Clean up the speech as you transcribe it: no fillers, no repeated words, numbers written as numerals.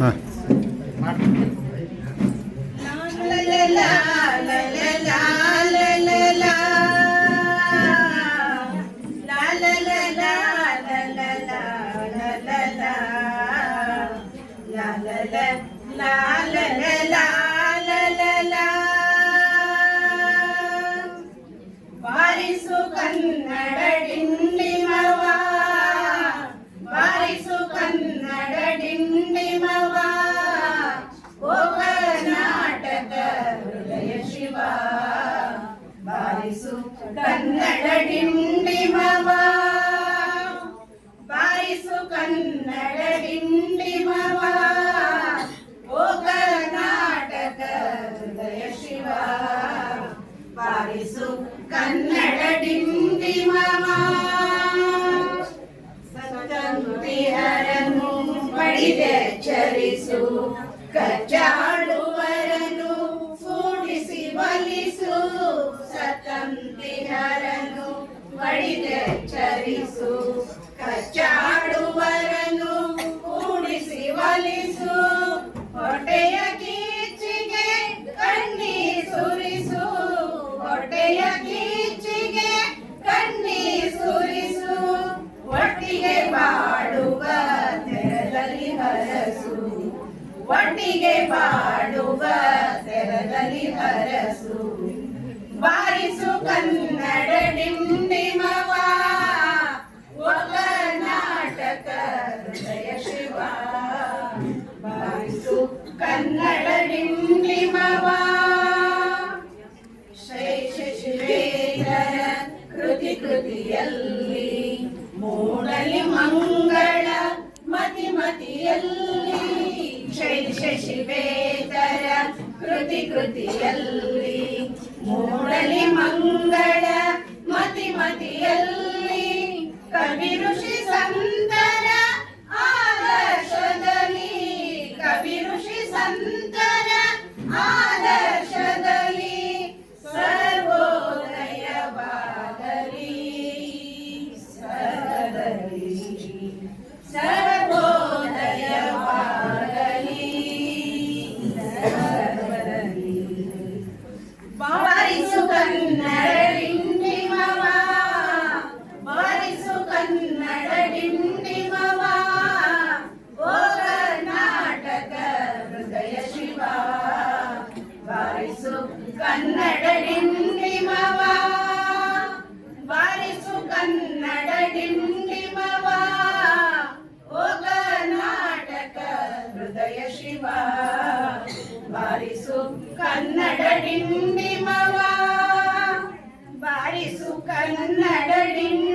ಹಾಂ ಬಾರಿಸು ಕನ್ನಡ ಡಿಂಡಿಮವ, ಬಾರಿಸು ಕನ್ನಡ ಡಿಂಡಿಮವ, ಓ ಕರ್ನಾಟಕ ಹೃದಯ ಶಿವ. ಬಾರಿಸು ಕನ್ನಡ ಡಿಂಡಿಮವ, ಬಾರಿಸು ಕನ್ನಡ ಡಿಂಡಿಮವ, ಓ ಕರ್ನಾಟಕ ಹೃದಯ ಶಿವ. ಬಾರಿಸು ಕನ್ನಡ ಡಿಂಡಿಮವ. ಸಂತಂತಿಹರನು ಬಡಿದೆಚ್ಚರಿಸು, ಕಚ್ಚಾಡುವರನು ಕೂಡಿಸಿ ಬಲಿಸು. ಸಂತಂತಿಹರನು ಬಡಿದೆಚ್ಚರಿಸು, ಕಚ್ಚಾಡುವರನು ಕೂಡಿಸಿ ಬಲಿಸು. ಹೊಟ್ಟೆಯ ಕೀಚಿಗೆ ಕಣ್ಣೀರ್ ಸುರಿಸು, ಹೊಟ್ಟೆಯ ಕೀಚಿಗೆ ಕಣ್ಣೀರ್ ಸುರಿಸು. ಒಟ್ಟಿಗೆ ಬಾಡುವ ತೆರದಲ್ಲಿ ಹರಸು, ಒಟ್ಟಿಗೆ ಬಾಡುವ ತೆರದಲ್ಲಿ ಹರಸು. ಬಾರಿಸು ಕನ್ನಡ ಡಿಂಡಿಮವ, ಓ ಕರ್ನಾಟಕ ಹೃದಯ ಶಿವ. ಬಾರಿಸು ಕನ್ನಡ ಡಿಂಡಿಮವ. ಶೇಷಶಿವೇತರ ಕೃತಿ ಕೃತಿಯಲ್ಲಿ ಮೂಡಲಿ ಮಂಗಳ ಮತಿ ಮತಿಯಲ್ಲಿ. ಶೇಷಶಿವೇತರ ಕೃತಿ ಕೃತಿಯಲ್ಲಿ ಮೂಡಲಿ ಮಂಗಳ ಮತಿ ಮತಿಯಲ್ಲಿ. ಕವಿ ಋಷಿ ಸಂತರ ಆದರ್ಶದಲ್ಲಿ, ಕವಿ ಋಷಿ ಸಂತರ ಆದರ್ಶದಲ್ಲಿ ಸರ್ವೋದಯವಾಗಲಿ, ಸರ್ವದಲ್ಲಿ ಸರ್ವೋದಯವಾಗಲಿ, ಸರ್ವದಲ್ಲಿ. ಬಾರಿಸು ಕನ್ನಡ ಡಿಂಡಿಮವ, ಬಾರಿಸು ಕನ್ನಡ ಡಿಂಡಿಮವ, ಓ ಕರ್ನಾಟಕ ಹೃದಯ ಶಿವ. ಬಾರಿಸು ಕನ್ನಡ ಡಿಂಡಿಮವ, ಬಾರಿಸು ಕನ್ನಡ ಡಿಂಡಿಮವ, ಓ ಕರ್ನಾಟಕ ಹೃದಯ ಶಿವ. ಬಾರಿಸು ಕನ್ನಡ ಡಿಂಡಿಮವ, ಬಾರಿಸು ಕನ್ನಡ ಡಿಂಡಿಮವ.